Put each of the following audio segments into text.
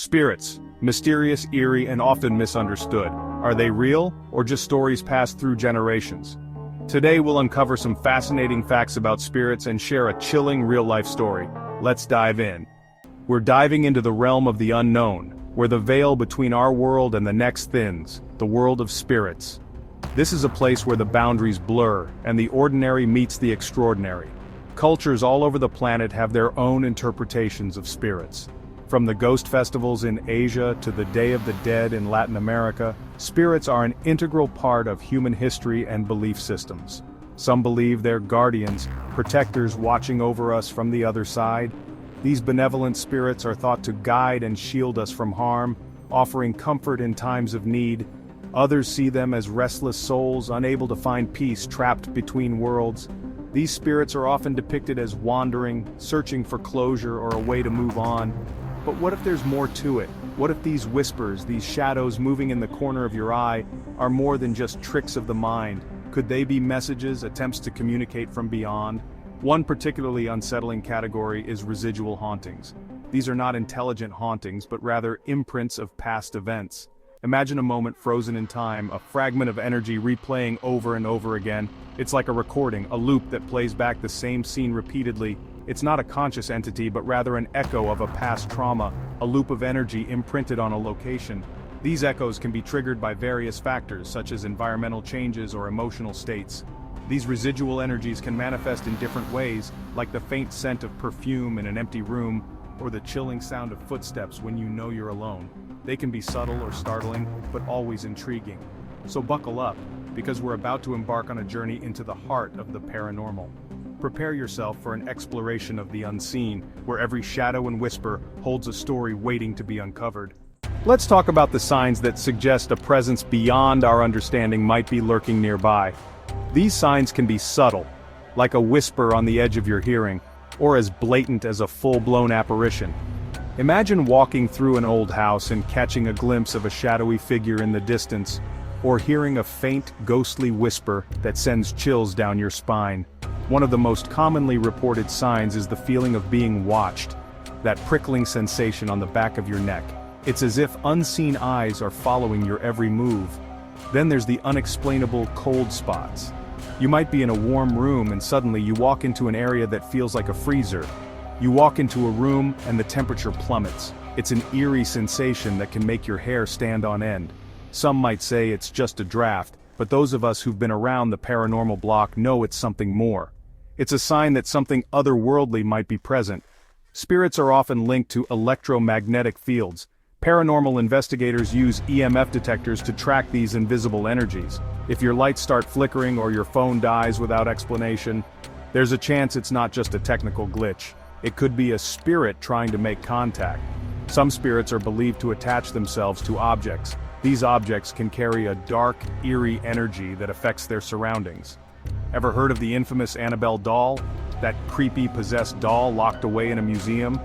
Spirits, mysterious, eerie, and often misunderstood. Are they real, or just stories passed through generations? Today we'll uncover some fascinating facts about spirits and share a chilling real-life story. Let's dive in. We're diving into the realm of the unknown, where the veil between our world and the next thins, the world of spirits. This is a place where the boundaries blur, and the ordinary meets the extraordinary. Cultures all over the planet have their own interpretations of spirits. From the ghost festivals in Asia to the Day of the Dead in Latin America, spirits are an integral part of human history and belief systems. Some believe they're guardians, protectors watching over us from the other side. These benevolent spirits are thought to guide and shield us from harm, offering comfort in times of need. Others see them as restless souls unable to find peace trapped between worlds. These spirits are often depicted as wandering, searching for closure or a way to move on. But what if there's more to it? What if these whispers, these shadows moving in the corner of your eye, are more than just tricks of the mind? Could they be messages, attempts to communicate from beyond? One particularly unsettling category is residual hauntings. These are not intelligent hauntings, but rather imprints of past events. Imagine a moment frozen in time, a fragment of energy replaying over and over again. It's like a recording, a loop that plays back the same scene repeatedly. It's not a conscious entity, but rather an echo of a past trauma, a loop of energy imprinted on a location. These echoes can be triggered by various factors, such as environmental changes or emotional states. These residual energies can manifest in different ways, like the faint scent of perfume in an empty room, or the chilling sound of footsteps when you know you're alone. They can be subtle or startling, but always intriguing. So buckle up, because we're about to embark on a journey into the heart of the paranormal. Prepare yourself for an exploration of the unseen, where every shadow and whisper holds a story waiting to be uncovered. Let's talk about the signs that suggest a presence beyond our understanding might be lurking nearby. These signs can be subtle, like a whisper on the edge of your hearing, or as blatant as a full-blown apparition. Imagine walking through an old house and catching a glimpse of a shadowy figure in the distance, or hearing a faint, ghostly whisper that sends chills down your spine. One of the most commonly reported signs is the feeling of being watched, that prickling sensation on the back of your neck. It's as if unseen eyes are following your every move. Then there's the unexplainable cold spots. You might be in a warm room and suddenly you walk into an area that feels like a freezer. You walk into a room and the temperature plummets. It's an eerie sensation that can make your hair stand on end. Some might say it's just a draft, but those of us who've been around the paranormal block know it's something more. It's a sign that something otherworldly might be present. Spirits are often linked to electromagnetic fields. Paranormal investigators use EMF detectors to track these invisible energies. If your lights start flickering or your phone dies without explanation, there's a chance it's not just a technical glitch. It could be a spirit trying to make contact. Some spirits are believed to attach themselves to objects. These objects can carry a dark, eerie energy that affects their surroundings. Ever heard of the infamous Annabelle doll? That creepy, possessed doll locked away in a museum?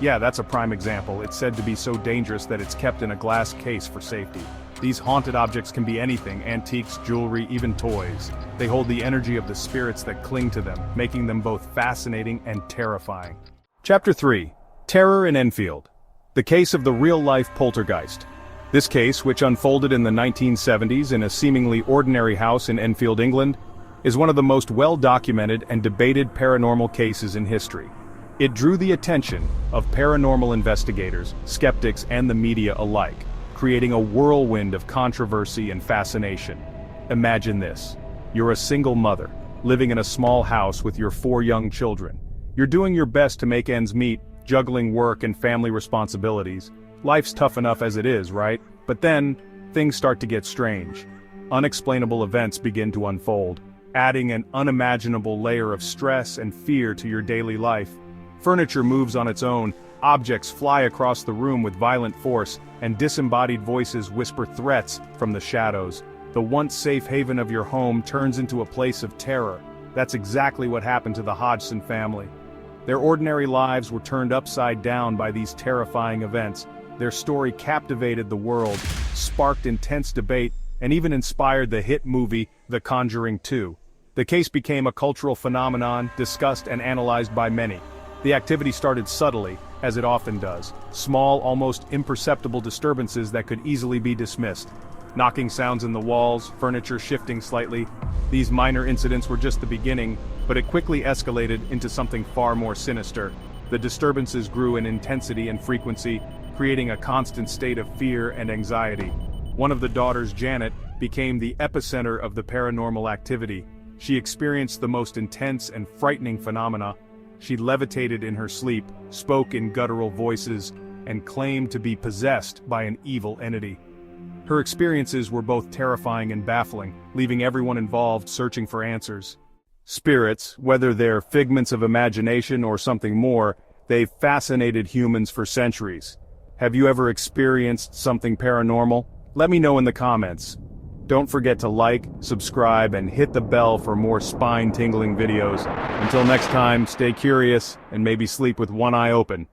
Yeah, that's a prime example. It's said to be so dangerous that it's kept in a glass case for safety. These haunted objects can be anything: antiques, jewelry, even toys. They hold the energy of the spirits that cling to them, making them both fascinating and terrifying. Chapter 3. Terror in Enfield. The case of the real-life poltergeist. This case, which unfolded in the 1970s in a seemingly ordinary house in Enfield, England, is one of the most well-documented and debated paranormal cases in history. It drew the attention of paranormal investigators, skeptics, and the media alike, creating a whirlwind of controversy and fascination. Imagine this. You're a single mother, living in a small house with your 4 young children. You're doing your best to make ends meet, juggling work and family responsibilities. Life's tough enough as it is, right? But then, things start to get strange. Unexplainable events begin to unfold, adding an unimaginable layer of stress and fear to your daily life. Furniture moves on its own, objects fly across the room with violent force, and disembodied voices whisper threats from the shadows. The once safe haven of your home turns into a place of terror. That's exactly what happened to the Hodgson family. Their ordinary lives were turned upside down by these terrifying events. Their story captivated the world, sparked intense debate, and even inspired the hit movie The Conjuring 2. The case became a cultural phenomenon, discussed and analyzed by many. The activity started subtly, as it often does. Small, almost imperceptible disturbances that could easily be dismissed. Knocking sounds in the walls, furniture shifting slightly. These minor incidents were just the beginning, but it quickly escalated into something far more sinister. The disturbances grew in intensity and frequency, creating a constant state of fear and anxiety. One of the daughters, Janet, became the epicenter of the paranormal activity. She experienced the most intense and frightening phenomena. She levitated in her sleep, spoke in guttural voices, and claimed to be possessed by an evil entity. Her experiences were both terrifying and baffling, leaving everyone involved searching for answers. Spirits, whether they're figments of imagination or something more, they've fascinated humans for centuries. Have you ever experienced something paranormal? Let me know in the comments. Don't forget to like, subscribe, and hit the bell for more spine-tingling videos. Until next time, stay curious, and maybe sleep with one eye open.